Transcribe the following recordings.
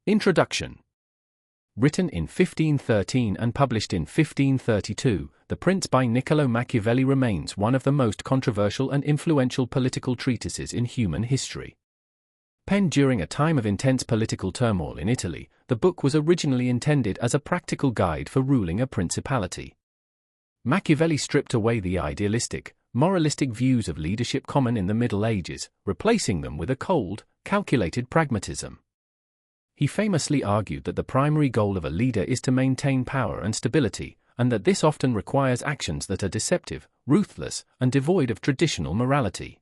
Introduction. Written in 1513 and published in 1532, The Prince by Niccolò Machiavelli remains one of the most controversial and influential political treatises in human history. Penned during a time of intense political turmoil in Italy, the book was originally intended as a practical guide for ruling a principality. Machiavelli stripped away the idealistic, moralistic views of leadership common in the Middle Ages, replacing them with a cold, calculated pragmatism. He famously argued that the primary goal of a leader is to maintain power and stability, and that this often requires actions that are deceptive, ruthless, and devoid of traditional morality.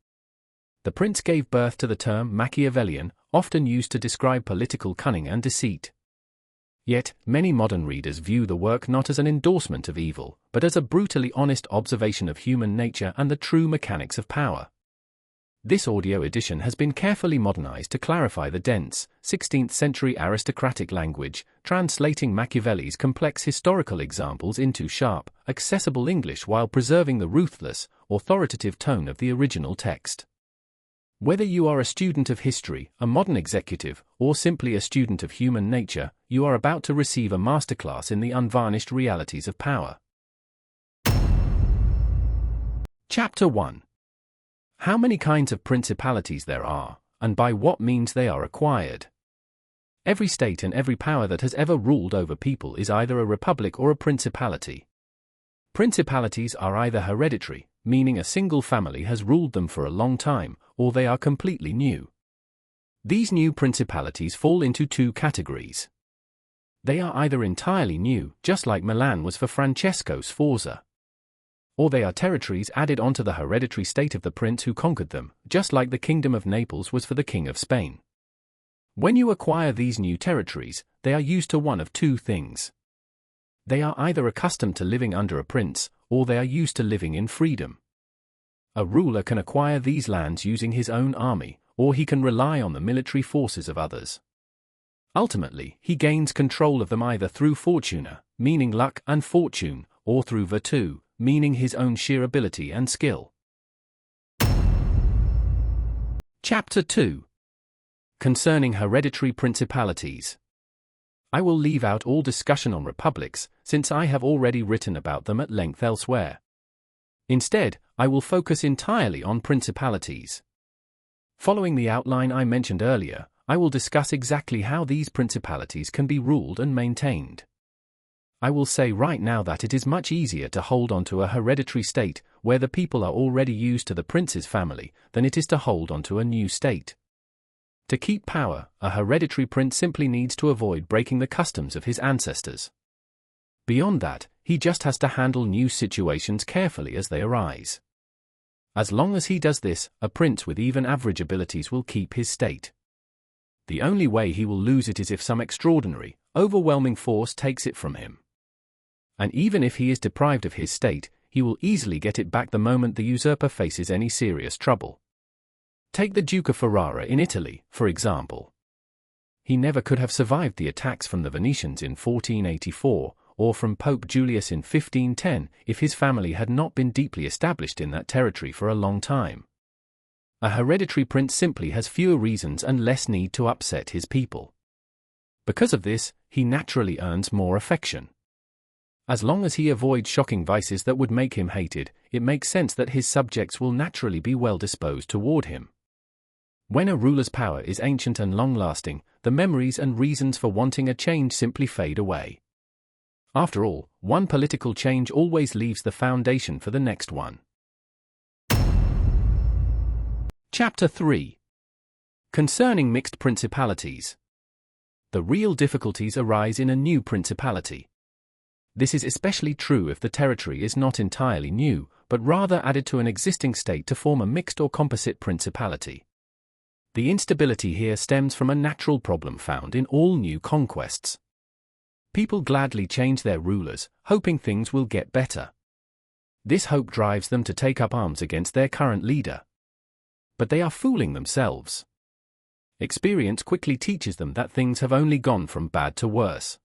The Prince gave birth to the term Machiavellian, often used to describe political cunning and deceit. Yet, many modern readers view the work not as an endorsement of evil, but as a brutally honest observation of human nature and the true mechanics of power. This audio edition has been carefully modernized to clarify the dense, 16th-century aristocratic language, translating Machiavelli's complex historical examples into sharp, accessible English while preserving the ruthless, authoritative tone of the original text. Whether you are a student of history, a modern executive, or simply a student of human nature, you are about to receive a masterclass in the unvarnished realities of power. Chapter 1. How many kinds of principalities there are, and by what means they are acquired. Every state and every power that has ever ruled over people is either a republic or a principality. Principalities are either hereditary, meaning a single family has ruled them for a long time, or they are completely new. These new principalities fall into two categories. They are either entirely new, just like Milan was for Francesco Sforza, or they are territories added onto the hereditary state of the prince who conquered them, just like the Kingdom of Naples was for the King of Spain. When you acquire these new territories, they are used to one of two things. They are either accustomed to living under a prince, or they are used to living in freedom. A ruler can acquire these lands using his own army, or he can rely on the military forces of others. Ultimately, he gains control of them either through fortuna, meaning luck and fortune, or through virtù, meaning his own sheer ability and skill. Chapter 2. Concerning hereditary principalities. I will leave out all discussion on republics, since I have already written about them at length elsewhere. Instead, I will focus entirely on principalities. Following the outline I mentioned earlier, I will discuss exactly how these principalities can be ruled and maintained. I will say right now that it is much easier to hold on to a hereditary state, where the people are already used to the prince's family, than it is to hold on to a new state. To keep power, a hereditary prince simply needs to avoid breaking the customs of his ancestors. Beyond that, he just has to handle new situations carefully as they arise. As long as he does this, a prince with even average abilities will keep his state. The only way he will lose it is if some extraordinary, overwhelming force takes it from him. And even if he is deprived of his state, he will easily get it back the moment the usurper faces any serious trouble. Take the Duke of Ferrara in Italy, for example. He never could have survived the attacks from the Venetians in 1484, or from Pope Julius in 1510, if his family had not been deeply established in that territory for a long time. A hereditary prince simply has fewer reasons and less need to upset his people. Because of this, he naturally earns more affection. As long as he avoids shocking vices that would make him hated, it makes sense that his subjects will naturally be well disposed toward him. When a ruler's power is ancient and long-lasting, the memories and reasons for wanting a change simply fade away. After all, one political change always leaves the foundation for the next one. Chapter 3. Concerning mixed principalities. The real difficulties arise in a new principality. This is especially true if the territory is not entirely new, but rather added to an existing state to form a mixed or composite principality. The instability here stems from a natural problem found in all new conquests. People gladly change their rulers, hoping things will get better. This hope drives them to take up arms against their current leader. But they are fooling themselves. Experience quickly teaches them that things have only gone from bad to worse.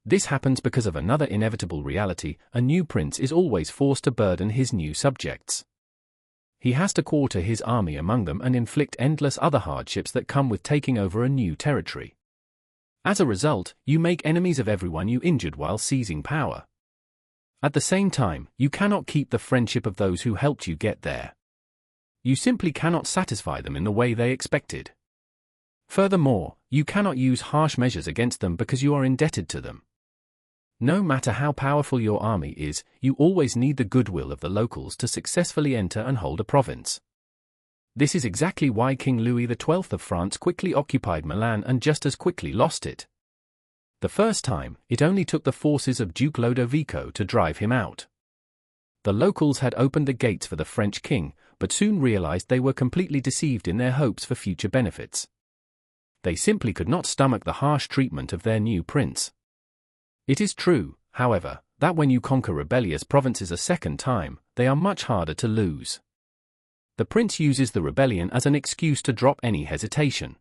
This happens because of another inevitable reality: a new prince is always forced to burden his new subjects. He has to quarter his army among them and inflict endless other hardships that come with taking over a new territory. As a result, you make enemies of everyone you injured while seizing power. At the same time, you cannot keep the friendship of those who helped you get there. You simply cannot satisfy them in the way they expected. Furthermore, you cannot use harsh measures against them because you are indebted to them. No matter how powerful your army is, you always need the goodwill of the locals to successfully enter and hold a province. This is exactly why King Louis XII of France quickly occupied Milan and just as quickly lost it. The first time, it only took the forces of Duke Lodovico to drive him out. The locals had opened the gates for the French king, but soon realized they were completely deceived in their hopes for future benefits. They simply could not stomach the harsh treatment of their new prince. It is true, however, that when you conquer rebellious provinces a second time, they are much harder to lose. The prince uses the rebellion as an excuse to drop any hesitation.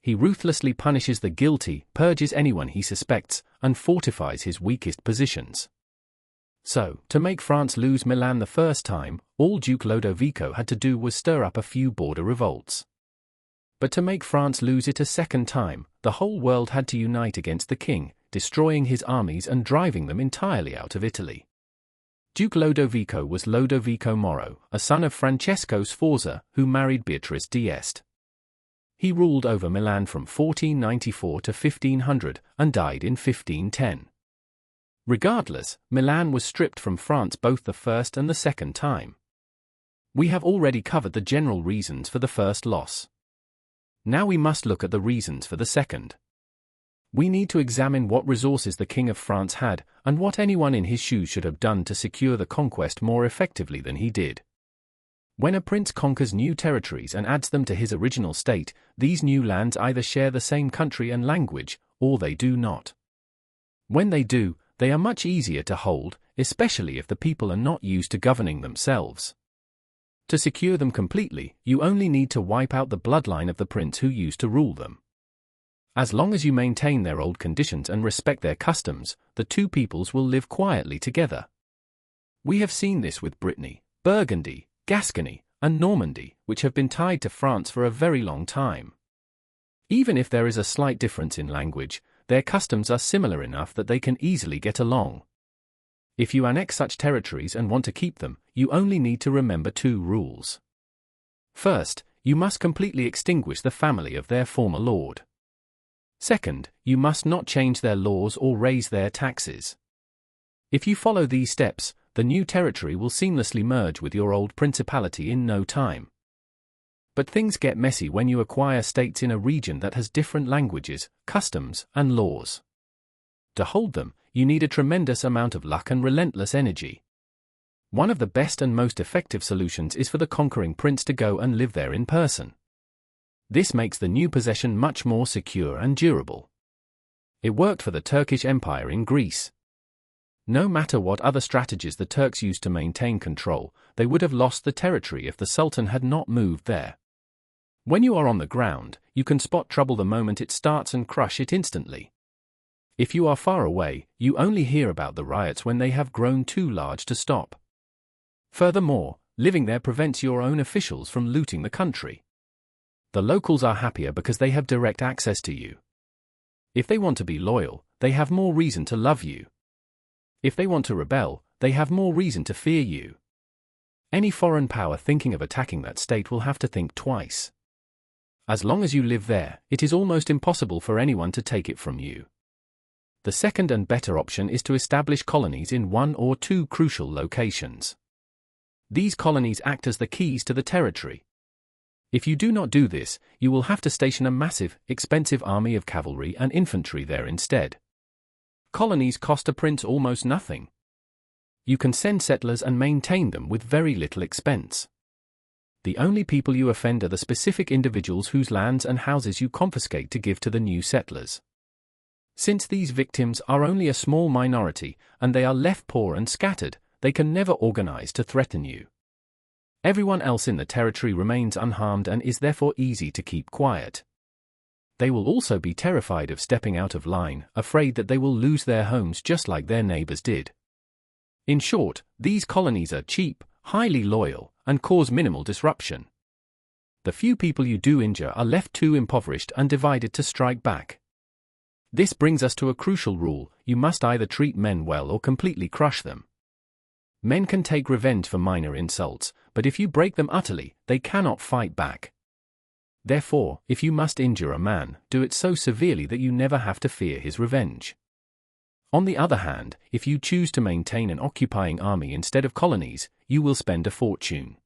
He ruthlessly punishes the guilty, purges anyone he suspects, and fortifies his weakest positions. So, to make France lose Milan the first time, all Duke Lodovico had to do was stir up a few border revolts. But to make France lose it a second time, the whole world had to unite against the king, destroying his armies and driving them entirely out of Italy. Duke Lodovico was Lodovico Moro, a son of Francesco Sforza, who married Beatrice d'Este. He ruled over Milan from 1494 to 1500 and died in 1510. Regardless, Milan was stripped from France both the first and the second time. We have already covered the general reasons for the first loss. Now we must look at the reasons for the second. We need to examine what resources the King of France had, and what anyone in his shoes should have done to secure the conquest more effectively than he did. When a prince conquers new territories and adds them to his original state, these new lands either share the same country and language, or they do not. When they do, they are much easier to hold, especially if the people are not used to governing themselves. To secure them completely, you only need to wipe out the bloodline of the prince who used to rule them. As long as you maintain their old conditions and respect their customs, the two peoples will live quietly together. We have seen this with Brittany, Burgundy, Gascony, and Normandy, which have been tied to France for a very long time. Even if there is a slight difference in language, their customs are similar enough that they can easily get along. If you annex such territories and want to keep them, you only need to remember two rules. First, you must completely extinguish the family of their former lord. Second, you must not change their laws or raise their taxes. If you follow these steps, the new territory will seamlessly merge with your old principality in no time. But things get messy when you acquire states in a region that has different languages, customs, and laws. To hold them, you need a tremendous amount of luck and relentless energy. One of the best and most effective solutions is for the conquering prince to go and live there in person. This makes the new possession much more secure and durable. It worked for the Turkish Empire in Greece. No matter what other strategies the Turks used to maintain control, they would have lost the territory if the Sultan had not moved there. When you are on the ground, you can spot trouble the moment it starts and crush it instantly. If you are far away, you only hear about the riots when they have grown too large to stop. Furthermore, living there prevents your own officials from looting the country. The locals are happier because they have direct access to you. If they want to be loyal, they have more reason to love you. If they want to rebel, they have more reason to fear you. Any foreign power thinking of attacking that state will have to think twice. As long as you live there, it is almost impossible for anyone to take it from you. The second and better option is to establish colonies in one or two crucial locations. These colonies act as the keys to the territory. If you do not do this, you will have to station a massive, expensive army of cavalry and infantry there instead. Colonies cost a prince almost nothing. You can send settlers and maintain them with very little expense. The only people you offend are the specific individuals whose lands and houses you confiscate to give to the new settlers. Since these victims are only a small minority, and they are left poor and scattered, they can never organize to threaten you. Everyone else in the territory remains unharmed and is therefore easy to keep quiet. They will also be terrified of stepping out of line, afraid that they will lose their homes just like their neighbors did. In short, these colonies are cheap, highly loyal, and cause minimal disruption. The few people you do injure are left too impoverished and divided to strike back. This brings us to a crucial rule: you must either treat men well or completely crush them. Men can take revenge for minor insults, but if you break them utterly, they cannot fight back. Therefore, if you must injure a man, do it so severely that you never have to fear his revenge. On the other hand, if you choose to maintain an occupying army instead of colonies, you will spend a fortune.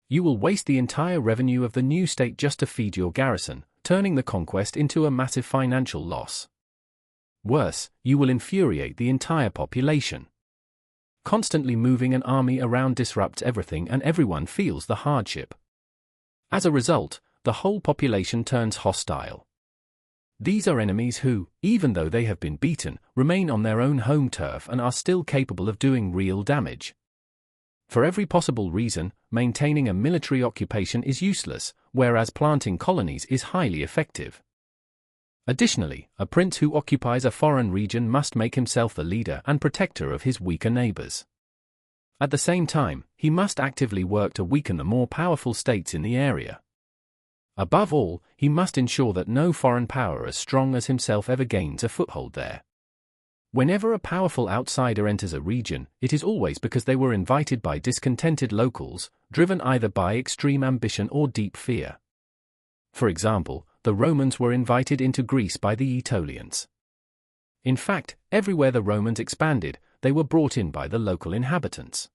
You will waste the entire revenue of the new state just to feed your garrison, turning the conquest into a massive financial loss. Worse, you will infuriate the entire population. Constantly moving an army around disrupts everything and everyone feels the hardship. As a result, the whole population turns hostile. These are enemies who, even though they have been beaten, remain on their own home turf and are still capable of doing real damage. For every possible reason, maintaining a military occupation is useless, whereas planting colonies is highly effective. Additionally, a prince who occupies a foreign region must make himself the leader and protector of his weaker neighbors. At the same time, he must actively work to weaken the more powerful states in the area. Above all, he must ensure that no foreign power as strong as himself ever gains a foothold there. Whenever a powerful outsider enters a region, it is always because they were invited by discontented locals, driven either by extreme ambition or deep fear. For example, the Romans were invited into Greece by the Aetolians. In fact, everywhere the Romans expanded, they were brought in by the local inhabitants.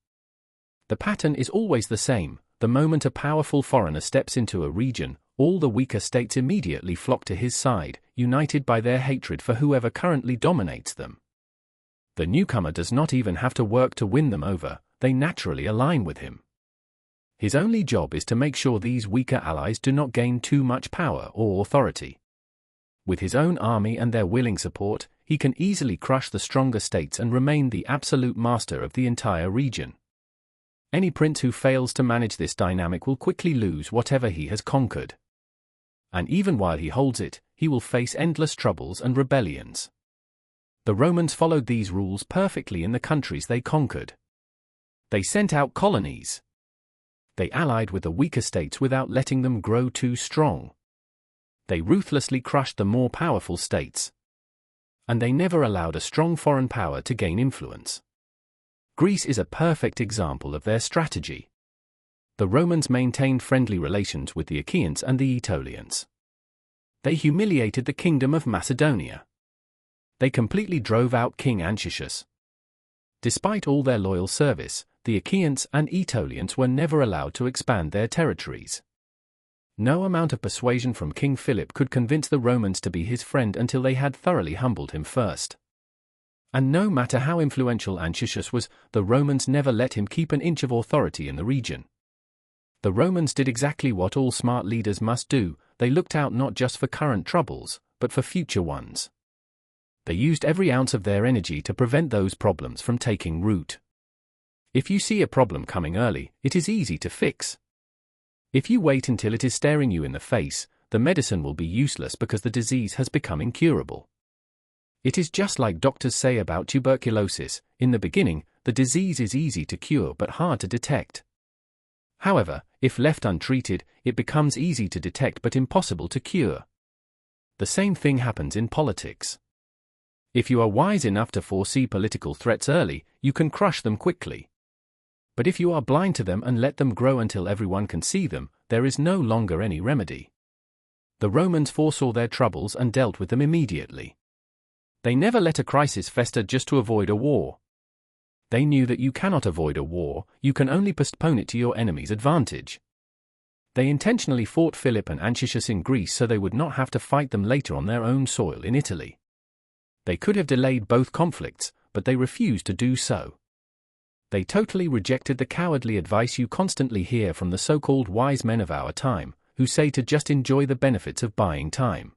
The pattern is always the same: the moment a powerful foreigner steps into a region, all the weaker states immediately flock to his side, united by their hatred for whoever currently dominates them. The newcomer does not even have to work to win them over, they naturally align with him. His only job is to make sure these weaker allies do not gain too much power or authority. With his own army and their willing support, he can easily crush the stronger states and remain the absolute master of the entire region. Any prince who fails to manage this dynamic will quickly lose whatever he has conquered. And even while he holds it, he will face endless troubles and rebellions. The Romans followed these rules perfectly in the countries they conquered. They sent out colonies. They allied with the weaker states without letting them grow too strong. They ruthlessly crushed the more powerful states. And they never allowed a strong foreign power to gain influence. Greece is a perfect example of their strategy. The Romans maintained friendly relations with the Achaeans and the Aetolians. They humiliated the kingdom of Macedonia. They completely drove out King Anchises. Despite all their loyal service, the Achaeans and Aetolians were never allowed to expand their territories. No amount of persuasion from King Philip could convince the Romans to be his friend until they had thoroughly humbled him first. And no matter how influential Anchises was, the Romans never let him keep an inch of authority in the region. The Romans did exactly what all smart leaders must do: they looked out not just for current troubles, but for future ones. They used every ounce of their energy to prevent those problems from taking root. If you see a problem coming early, it is easy to fix. If you wait until it is staring you in the face, the medicine will be useless because the disease has become incurable. It is just like doctors say about tuberculosis: in the beginning, the disease is easy to cure but hard to detect. However, if left untreated, it becomes easy to detect but impossible to cure. The same thing happens in politics. If you are wise enough to foresee political threats early, you can crush them quickly. But if you are blind to them and let them grow until everyone can see them, there is no longer any remedy. The Romans foresaw their troubles and dealt with them immediately. They never let a crisis fester just to avoid a war. They knew that you cannot avoid a war, you can only postpone it to your enemy's advantage. They intentionally fought Philip and Anchises in Greece so they would not have to fight them later on their own soil in Italy. They could have delayed both conflicts, but they refused to do so. They totally rejected the cowardly advice you constantly hear from the so-called wise men of our time, who say to just enjoy the benefits of buying time.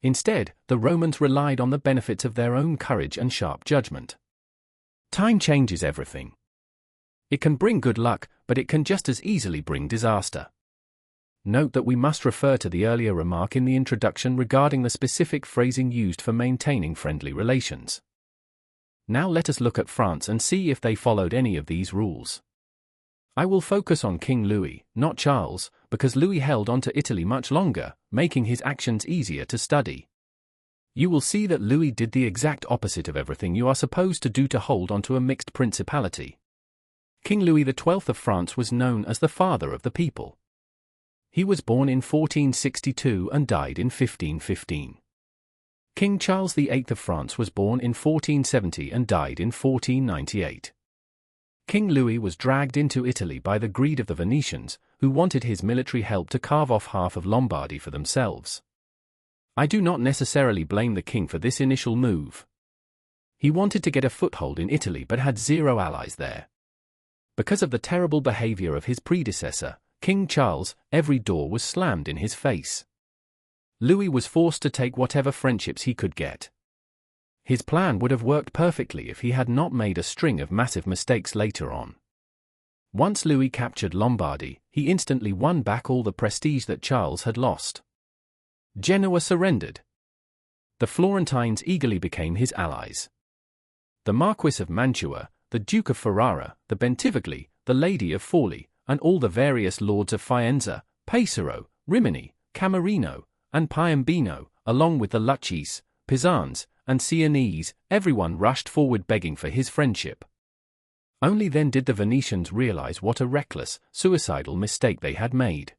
Instead, the Romans relied on the benefits of their own courage and sharp judgment. Time changes everything. It can bring good luck, but it can just as easily bring disaster. Note that we must refer to the earlier remark in the introduction regarding the specific phrasing used for maintaining friendly relations. Now let us look at France and see if they followed any of these rules. I will focus on King Louis, not Charles, because Louis held on to Italy much longer, making his actions easier to study. You will see that Louis did the exact opposite of everything you are supposed to do to hold onto a mixed principality. King Louis XII of France was known as the father of the people. He was born in 1462 and died in 1515. King Charles VIII of France was born in 1470 and died in 1498. King Louis was dragged into Italy by the greed of the Venetians, who wanted his military help to carve off half of Lombardy for themselves. I do not necessarily blame the king for this initial move. He wanted to get a foothold in Italy but had zero allies there. Because of the terrible behavior of his predecessor, King Charles, every door was slammed in his face. Louis was forced to take whatever friendships he could get. His plan would have worked perfectly if he had not made a string of massive mistakes later on. Once Louis captured Lombardy, he instantly won back all the prestige that Charles had lost. Genoa surrendered. The Florentines eagerly became his allies. The Marquis of Mantua, the Duke of Ferrara, the Bentivogli, the Lady of Forli, and all the various lords of Faenza, Pesaro, Rimini, Camerino, and Piombino, along with the Lucchese, Pisans, and Sienese, everyone rushed forward begging for his friendship. Only then did the Venetians realize what a reckless, suicidal mistake they had made.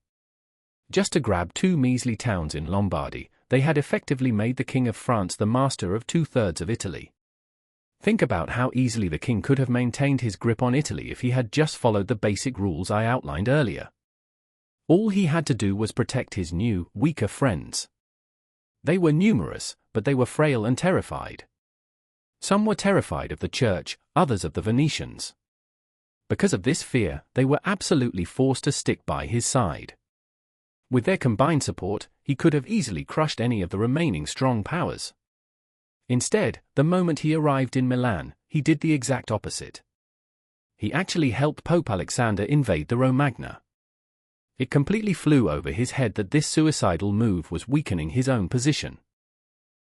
Just to grab 2 measly towns in Lombardy, they had effectively made the King of France the master of 2/3 of Italy. Think about how easily the king could have maintained his grip on Italy if he had just followed the basic rules I outlined earlier. All he had to do was protect his new, weaker friends. They were numerous, but they were frail and terrified. Some were terrified of the church, others of the Venetians. Because of this fear, they were absolutely forced to stick by his side. With their combined support, he could have easily crushed any of the remaining strong powers. Instead, the moment he arrived in Milan, he did the exact opposite. He actually helped Pope Alexander invade the Romagna. It completely flew over his head that this suicidal move was weakening his own position.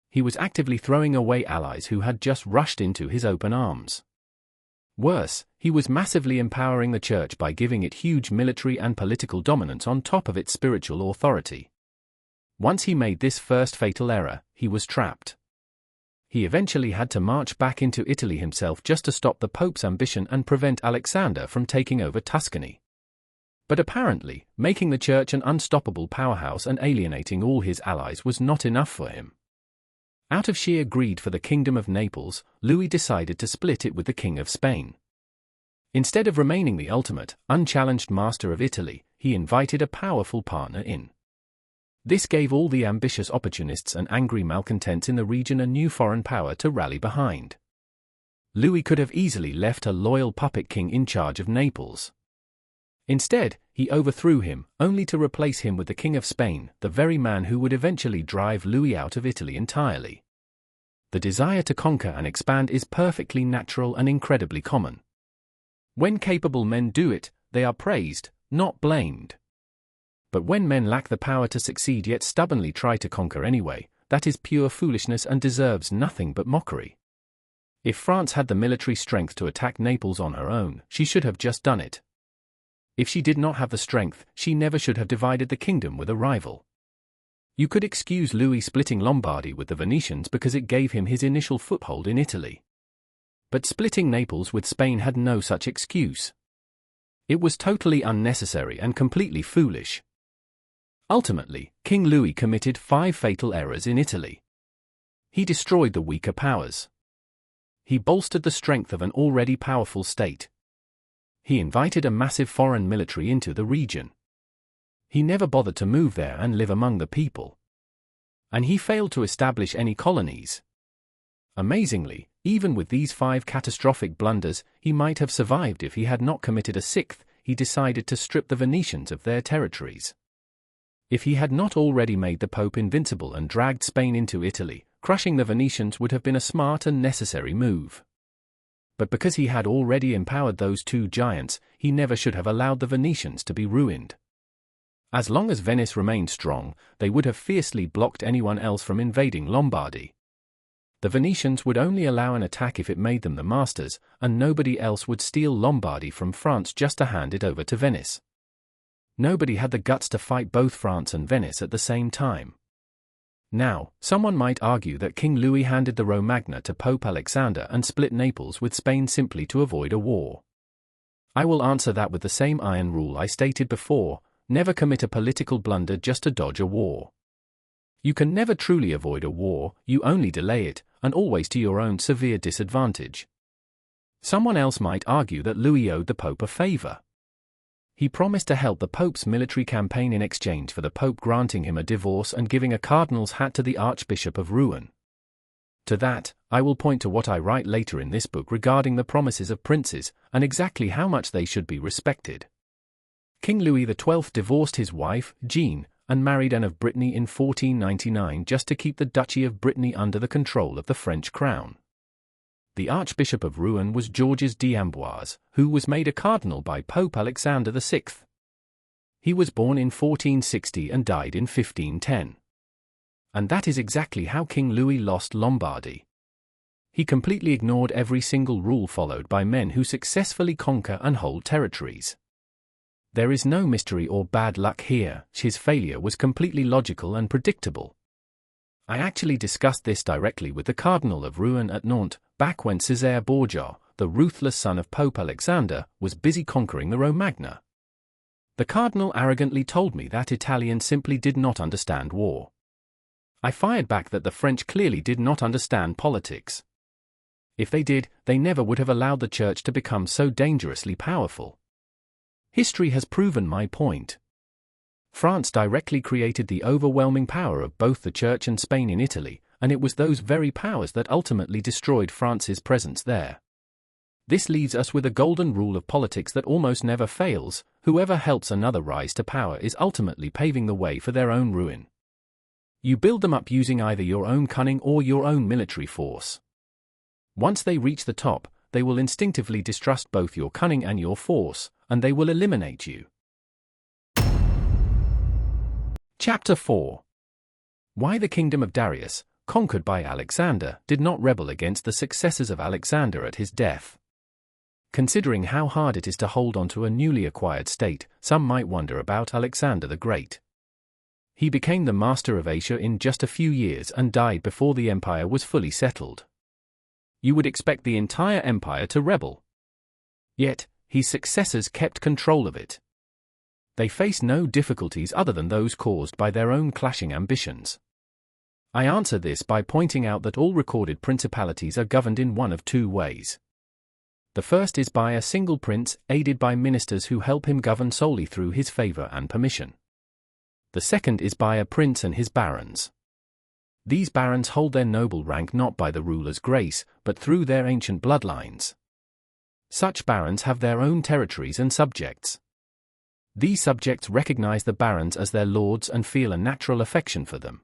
He was actively throwing away allies who had just rushed into his open arms. Worse, he was massively empowering the church by giving it huge military and political dominance on top of its spiritual authority. Once he made this first fatal error, he was trapped. He eventually had to march back into Italy himself just to stop the Pope's ambition and prevent Alexander from taking over Tuscany. But apparently, making the church an unstoppable powerhouse and alienating all his allies was not enough for him. Out of sheer greed for the Kingdom of Naples, Louis decided to split it with the King of Spain. Instead of remaining the ultimate, unchallenged master of Italy, he invited a powerful partner in. This gave all the ambitious opportunists and angry malcontents in the region a new foreign power to rally behind. Louis could have easily left a loyal puppet king in charge of Naples. Instead, he overthrew him, only to replace him with the King of Spain, the very man who would eventually drive Louis out of Italy entirely. The desire to conquer and expand is perfectly natural and incredibly common. When capable men do it, they are praised, not blamed. But when men lack the power to succeed yet stubbornly try to conquer anyway, that is pure foolishness and deserves nothing but mockery. If France had the military strength to attack Naples on her own, she should have just done it. If she did not have the strength, she never should have divided the kingdom with a rival. You could excuse Louis splitting Lombardy with the Venetians because it gave him his initial foothold in Italy. But splitting Naples with Spain had no such excuse. It was totally unnecessary and completely foolish. Ultimately, King Louis committed 5 fatal errors in Italy. He destroyed the weaker powers. He bolstered the strength of an already powerful state. He invited a massive foreign military into the region. He never bothered to move there and live among the people. And he failed to establish any colonies. Amazingly, even with these 5 catastrophic blunders, he might have survived if he had not committed a 6th. He decided to strip the Venetians of their territories. If he had not already made the Pope invincible and dragged Spain into Italy, crushing the Venetians would have been a smart and necessary move. But because he had already empowered those 2 giants, he never should have allowed the Venetians to be ruined. As long as Venice remained strong, they would have fiercely blocked anyone else from invading Lombardy. The Venetians would only allow an attack if it made them the masters, and nobody else would steal Lombardy from France just to hand it over to Venice. Nobody had the guts to fight both France and Venice at the same time. Now, someone might argue that King Louis handed the Romagna to Pope Alexander and split Naples with Spain simply to avoid a war. I will answer that with the same iron rule I stated before: never commit a political blunder just to dodge a war. You can never truly avoid a war, you only delay it, and always to your own severe disadvantage. Someone else might argue that Louis owed the Pope a favor. He promised to help the Pope's military campaign in exchange for the Pope granting him a divorce and giving a cardinal's hat to the Archbishop of Rouen. To that, I will point to what I write later in this book regarding the promises of princes, and exactly how much they should be respected. King Louis XII divorced his wife, Jean, and married Anne of Brittany in 1499 just to keep the Duchy of Brittany under the control of the French crown. The Archbishop of Rouen was Georges d'Amboise, who was made a cardinal by Pope Alexander VI. He was born in 1460 and died in 1510. And that is exactly how King Louis lost Lombardy. He completely ignored every single rule followed by men who successfully conquer and hold territories. There is no mystery or bad luck here. His failure was completely logical and predictable. I actually discussed this directly with the Cardinal of Rouen at Nantes, back when César Borgia, the ruthless son of Pope Alexander, was busy conquering the Romagna. The Cardinal arrogantly told me that Italians simply did not understand war. I fired back that the French clearly did not understand politics. If they did, they never would have allowed the Church to become so dangerously powerful. History has proven my point. France directly created the overwhelming power of both the Church and Spain in Italy, and it was those very powers that ultimately destroyed France's presence there. This leaves us with a golden rule of politics that almost never fails: whoever helps another rise to power is ultimately paving the way for their own ruin. You build them up using either your own cunning or your own military force. Once they reach the top, they will instinctively distrust both your cunning and your force, and they will eliminate you. Chapter 4. Why the kingdom of Darius, conquered by Alexander, did not rebel against the successors of Alexander at his death. Considering how hard it is to hold on to a newly acquired state, some might wonder about Alexander the Great. He became the master of Asia in just a few years and died before the empire was fully settled. You would expect the entire empire to rebel. Yet, his successors kept control of it. They faced no difficulties other than those caused by their own clashing ambitions. I answer this by pointing out that all recorded principalities are governed in one of two ways. The first is by a single prince, aided by ministers who help him govern solely through his favor and permission. The second is by a prince and his barons. These barons hold their noble rank not by the ruler's grace, but through their ancient bloodlines. Such barons have their own territories and subjects. These subjects recognize the barons as their lords and feel a natural affection for them.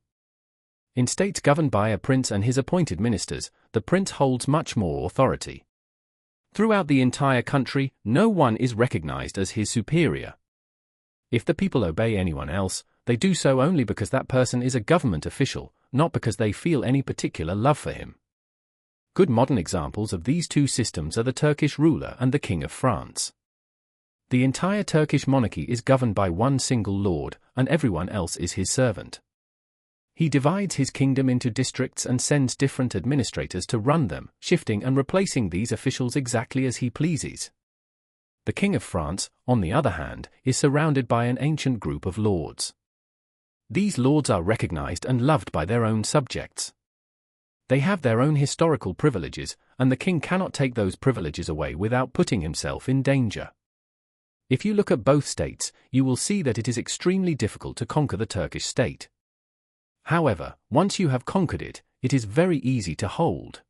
In states governed by a prince and his appointed ministers, the prince holds much more authority. Throughout the entire country, no one is recognized as his superior. If the people obey anyone else, they do so only because that person is a government official, not because they feel any particular love for him. Good modern examples of these two systems are the Turkish ruler and the King of France. The entire Turkish monarchy is governed by one single lord, and everyone else is his servant. He divides his kingdom into districts and sends different administrators to run them, shifting and replacing these officials exactly as he pleases. The King of France, on the other hand, is surrounded by an ancient group of lords. These lords are recognized and loved by their own subjects. They have their own historical privileges, and the king cannot take those privileges away without putting himself in danger. If you look at both states, you will see that it is extremely difficult to conquer the Turkish state. However, once you have conquered it, it is very easy to hold.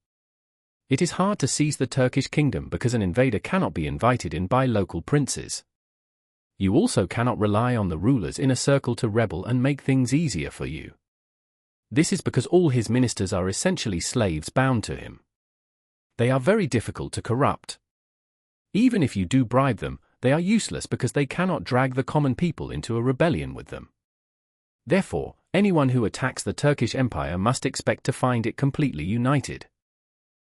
It is hard to seize the Turkish kingdom because an invader cannot be invited in by local princes. You also cannot rely on the rulers in a circle to rebel and make things easier for you. This is because all his ministers are essentially slaves bound to him. They are very difficult to corrupt. Even if you do bribe them, they are useless because they cannot drag the common people into a rebellion with them. Therefore, anyone who attacks the Turkish Empire must expect to find it completely united.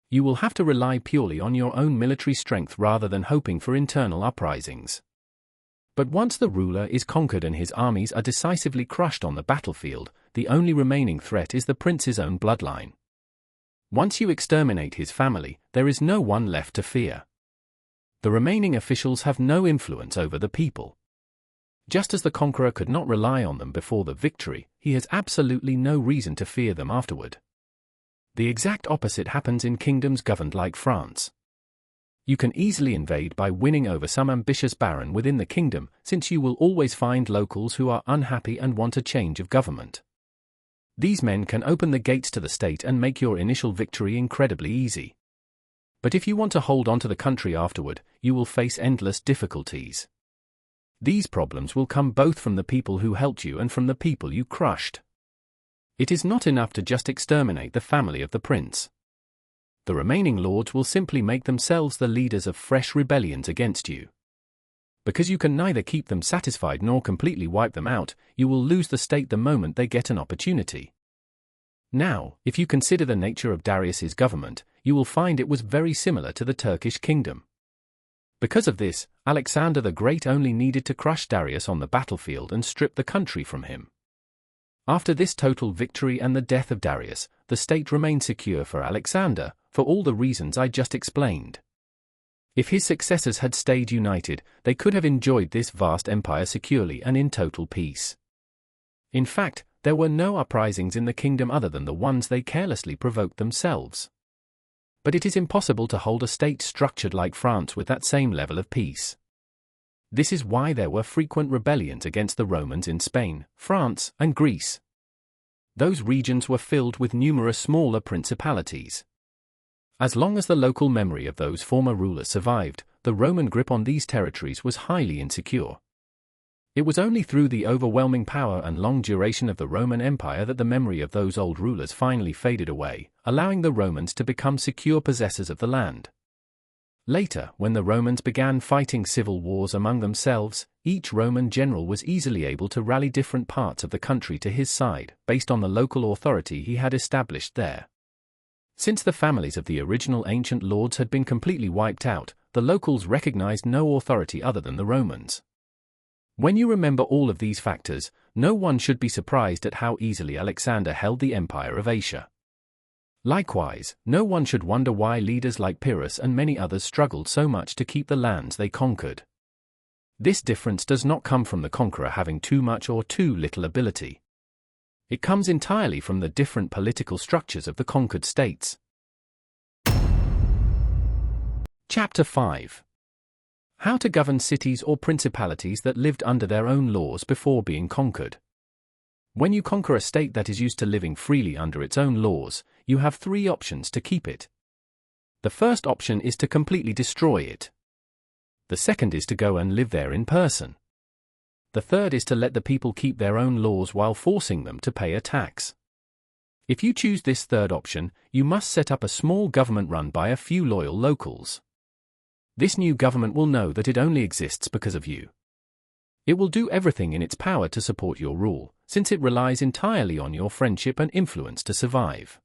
You will have to rely purely on your own military strength rather than hoping for internal uprisings. But once the ruler is conquered and his armies are decisively crushed on the battlefield, the only remaining threat is the prince's own bloodline. Once you exterminate his family, there is no one left to fear. The remaining officials have no influence over the people. Just as the conqueror could not rely on them before the victory, he has absolutely no reason to fear them afterward. The exact opposite happens in kingdoms governed like France. You can easily invade by winning over some ambitious baron within the kingdom, since you will always find locals who are unhappy and want a change of government. These men can open the gates to the state and make your initial victory incredibly easy. But if you want to hold on to the country afterward, you will face endless difficulties. These problems will come both from the people who helped you and from the people you crushed. It is not enough to just exterminate the family of the prince. The remaining lords will simply make themselves the leaders of fresh rebellions against you. Because you can neither keep them satisfied nor completely wipe them out, you will lose the state the moment they get an opportunity. Now, if you consider the nature of Darius's government, you will find it was very similar to the Turkish kingdom. Because of this, Alexander the Great only needed to crush Darius on the battlefield and strip the country from him. After this total victory and the death of Darius, the state remained secure for Alexander, for all the reasons I just explained. If his successors had stayed united, they could have enjoyed this vast empire securely and in total peace. In fact, there were no uprisings in the kingdom other than the ones they carelessly provoked themselves. But it is impossible to hold a state structured like France with that same level of peace. This is why there were frequent rebellions against the Romans in Spain, France, and Greece. Those regions were filled with numerous smaller principalities. As long as the local memory of those former rulers survived, the Roman grip on these territories was highly insecure. It was only through the overwhelming power and long duration of the Roman Empire that the memory of those old rulers finally faded away, allowing the Romans to become secure possessors of the land. Later, when the Romans began fighting civil wars among themselves, each Roman general was easily able to rally different parts of the country to his side, based on the local authority he had established there. Since the families of the original ancient lords had been completely wiped out, the locals recognized no authority other than the Romans. When you remember all of these factors, no one should be surprised at how easily Alexander held the empire of Asia. Likewise, no one should wonder why leaders like Pyrrhus and many others struggled so much to keep the lands they conquered. This difference does not come from the conqueror having too much or too little ability. It comes entirely from the different political structures of the conquered states. Chapter 5. How to govern cities or principalities that lived under their own laws before being conquered. When you conquer a state that is used to living freely under its own laws, you have three options to keep it. The first option is to completely destroy it. The second is to go and live there in person. The third is to let the people keep their own laws while forcing them to pay a tax. If you choose this third option, you must set up a small government run by a few loyal locals. This new government will know that it only exists because of you. It will do everything in its power to support your rule, since it relies entirely on your friendship and influence to survive.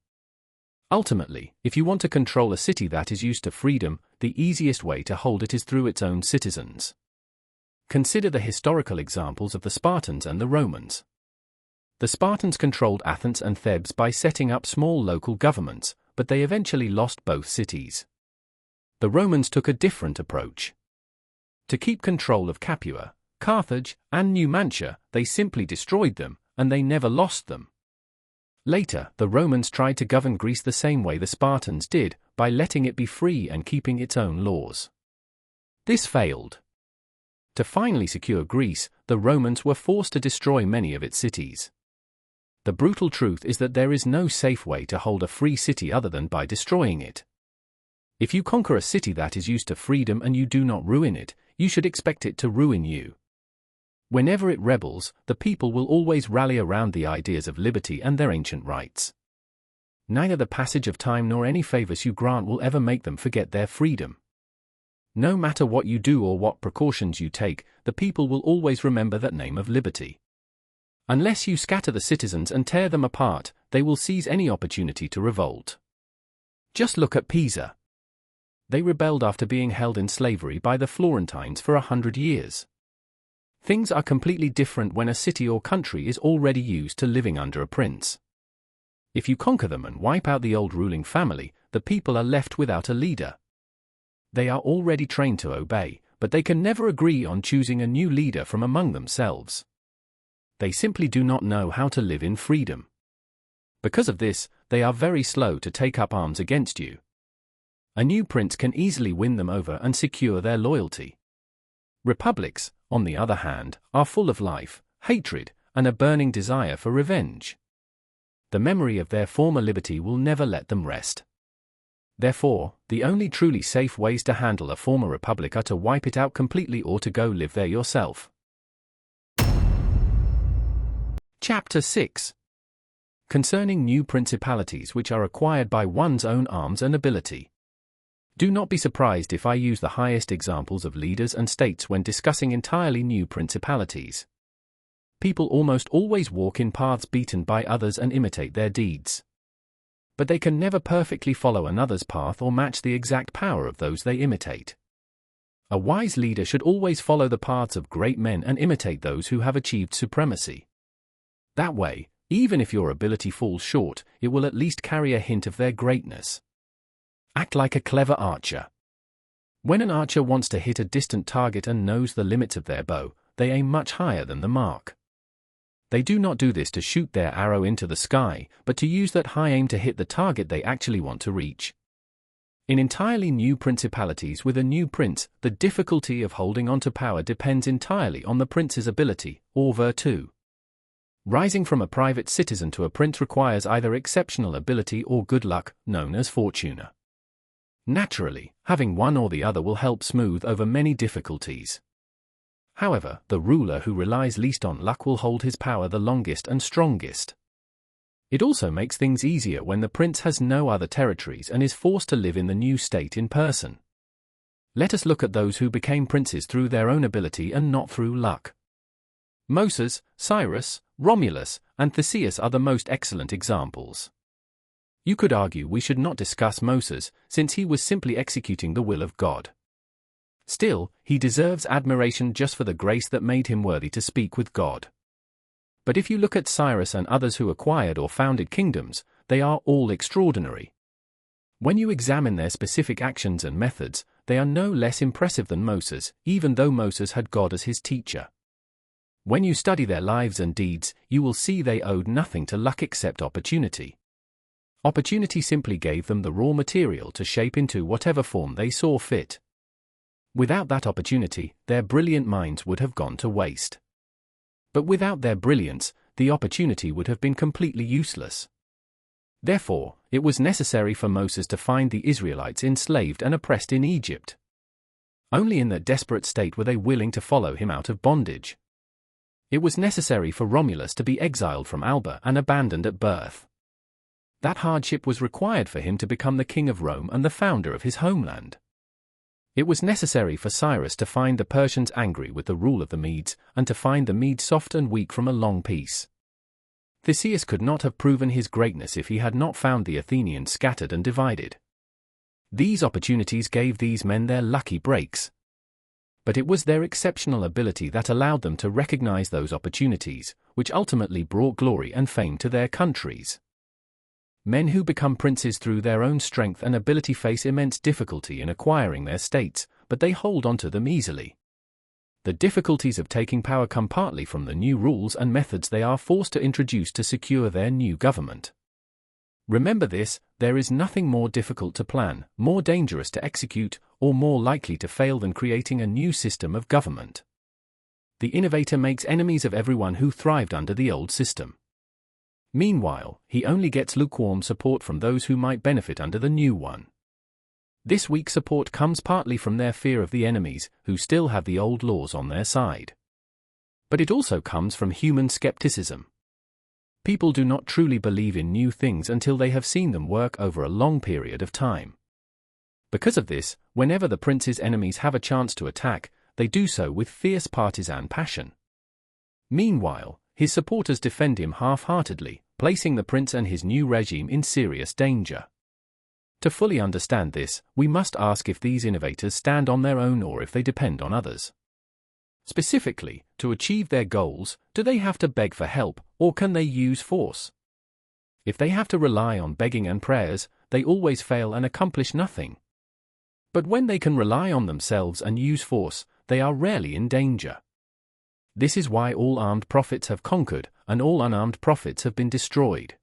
Ultimately, if you want to control a city that is used to freedom, the easiest way to hold it is through its own citizens. Consider the historical examples of the Spartans and the Romans. The Spartans controlled Athens and Thebes by setting up small local governments, but they eventually lost both cities. The Romans took a different approach. To keep control of Capua, Carthage, and Numantia, they simply destroyed them, and they never lost them. Later, the Romans tried to govern Greece the same way the Spartans did, by letting it be free and keeping its own laws. This failed. To finally secure Greece, the Romans were forced to destroy many of its cities. The brutal truth is that there is no safe way to hold a free city other than by destroying it. If you conquer a city that is used to freedom and you do not ruin it, you should expect it to ruin you. Whenever it rebels, the people will always rally around the ideas of liberty and their ancient rights. Neither the passage of time nor any favors you grant will ever make them forget their freedom. No matter what you do or what precautions you take, the people will always remember that name of liberty. Unless you scatter the citizens and tear them apart, they will seize any opportunity to revolt. Just look at Pisa. They rebelled after being held in slavery by the Florentines for 100 years. Things are completely different when a city or country is already used to living under a prince. If you conquer them and wipe out the old ruling family, the people are left without a leader. They are already trained to obey, but they can never agree on choosing a new leader from among themselves. They simply do not know how to live in freedom. Because of this, they are very slow to take up arms against you. A new prince can easily win them over and secure their loyalty. Republics, on the other hand, are full of life, hatred, and a burning desire for revenge. The memory of their former liberty will never let them rest. Therefore, the only truly safe ways to handle a former republic are to wipe it out completely or to go live there yourself. Chapter 6. Concerning new principalities which are acquired by one's own arms and ability. Do not be surprised if I use the highest examples of leaders and states when discussing entirely new principalities. People almost always walk in paths beaten by others and imitate their deeds. But they can never perfectly follow another's path or match the exact power of those they imitate. A wise leader should always follow the paths of great men and imitate those who have achieved supremacy. That way, even if your ability falls short, it will at least carry a hint of their greatness. Act like a clever archer. When an archer wants to hit a distant target and knows the limits of their bow, they aim much higher than the mark. They do not do this to shoot their arrow into the sky, but to use that high aim to hit the target they actually want to reach. In entirely new principalities with a new prince, the difficulty of holding on to power depends entirely on the prince's ability, or virtù. Rising from a private citizen to a prince requires either exceptional ability or good luck, known as fortuna. Naturally, having one or the other will help smooth over many difficulties. However, the ruler who relies least on luck will hold his power the longest and strongest. It also makes things easier when the prince has no other territories and is forced to live in the new state in person. Let us look at those who became princes through their own ability and not through luck. Moses, Cyrus, Romulus, and Theseus are the most excellent examples. You could argue we should not discuss Moses, since he was simply executing the will of God. Still, he deserves admiration just for the grace that made him worthy to speak with God. But if you look at Cyrus and others who acquired or founded kingdoms, they are all extraordinary. When you examine their specific actions and methods, they are no less impressive than Moses, even though Moses had God as his teacher. When you study their lives and deeds, you will see they owed nothing to luck except opportunity. Opportunity simply gave them the raw material to shape into whatever form they saw fit. Without that opportunity, their brilliant minds would have gone to waste. But without their brilliance, the opportunity would have been completely useless. Therefore, it was necessary for Moses to find the Israelites enslaved and oppressed in Egypt. Only in that desperate state were they willing to follow him out of bondage. It was necessary for Romulus to be exiled from Alba and abandoned at birth. That hardship was required for him to become the king of Rome and the founder of his homeland. It was necessary for Cyrus to find the Persians angry with the rule of the Medes, and to find the Medes soft and weak from a long peace. Theseus could not have proven his greatness if he had not found the Athenians scattered and divided. These opportunities gave these men their lucky breaks. But it was their exceptional ability that allowed them to recognize those opportunities, which ultimately brought glory and fame to their countries. Men who become princes through their own strength and ability face immense difficulty in acquiring their states, but they hold on to them easily. The difficulties of taking power come partly from the new rules and methods they are forced to introduce to secure their new government. Remember this: there is nothing more difficult to plan, more dangerous to execute, or more likely to fail than creating a new system of government. The innovator makes enemies of everyone who thrived under the old system. Meanwhile, he only gets lukewarm support from those who might benefit under the new one. This weak support comes partly from their fear of the enemies, who still have the old laws on their side. But it also comes from human skepticism. People do not truly believe in new things until they have seen them work over a long period of time. Because of this, whenever the prince's enemies have a chance to attack, they do so with fierce partisan passion. Meanwhile, his supporters defend him half-heartedly, placing the prince and his new regime in serious danger. To fully understand this, we must ask if these innovators stand on their own or if they depend on others. Specifically, To achieve their goals, do they have to beg for help, or can they use force? If they have to rely on begging and prayers, they always fail and accomplish nothing. But when they can rely on themselves and use force, they are rarely in danger. This is why all armed prophets have conquered, and all unarmed prophets have been destroyed.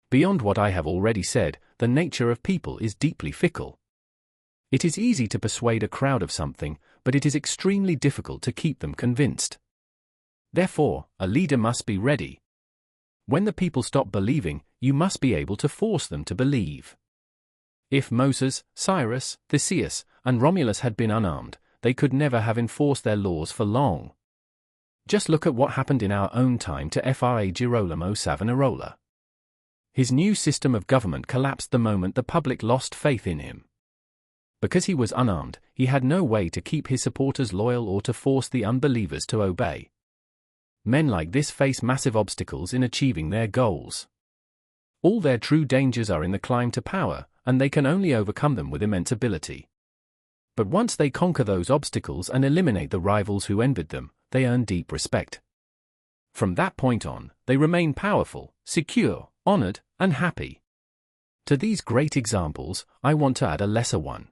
Beyond what I have already said, the nature of people is deeply fickle. It is easy to persuade a crowd of something, but it is extremely difficult to keep them convinced. Therefore, a leader must be ready. When the people stop believing, you must be able to force them to believe. If Moses, Cyrus, Theseus, and Romulus had been unarmed, they could never have enforced their laws for long. Just look at what happened in our own time to Fra Girolamo Savonarola. His new system of government collapsed the moment the public lost faith in him. Because he was unarmed, he had no way to keep his supporters loyal or to force the unbelievers to obey. Men like this face massive obstacles in achieving their goals. All their true dangers are in the climb to power, and they can only overcome them with immense ability. But once they conquer those obstacles and eliminate the rivals who envied them, they earn deep respect. From that point on, they remain powerful, secure, honored, and happy. To these great examples, I want to add a lesser one.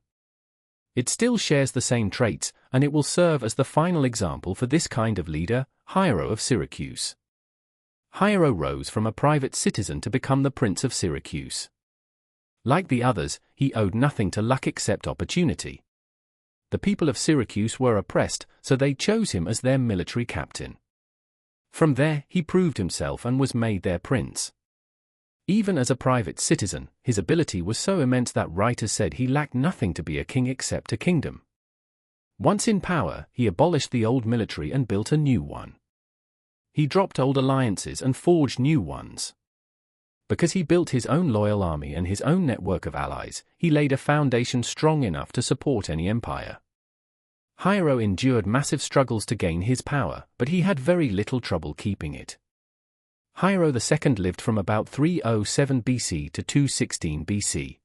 It still shares the same traits, and it will serve as the final example for this kind of leader, Hiero of Syracuse. Hiero rose from a private citizen to become the Prince of Syracuse. Like the others, he owed nothing to luck except opportunity. The people of Syracuse were oppressed, so they chose him as their military captain. From there, he proved himself and was made their prince. Even as a private citizen, his ability was so immense that writers said he lacked nothing to be a king except a kingdom. Once in power, he abolished the old military and built a new one. He dropped old alliances and forged new ones. Because he built his own loyal army and his own network of allies, he laid a foundation strong enough to support any empire. Hiero endured massive struggles to gain his power, but he had very little trouble keeping it. Hiero II lived from about 307 BC to 216 BC.